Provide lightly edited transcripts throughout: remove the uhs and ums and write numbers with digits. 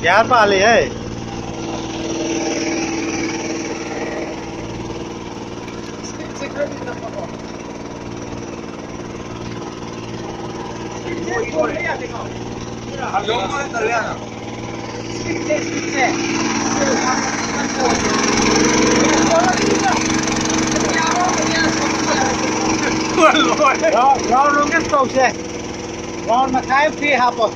यार पाले है Rau nunggu stop sih. Rau makai free apa?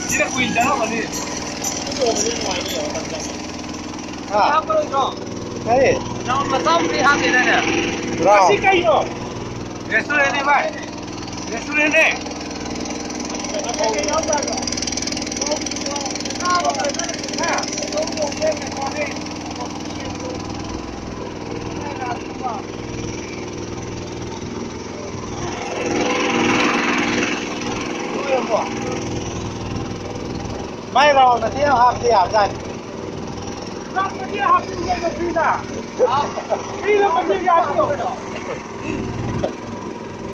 Ini dah kuil dah mana? Ah, apa itu? Hey, rau macam ni hati dah. Rau. Masih kaya. Restoran ni, bhai. Restoran ni. Mai rau na tia hap tia dan. Rau na tia hap tia na pina. Ah, pina pa tia hap.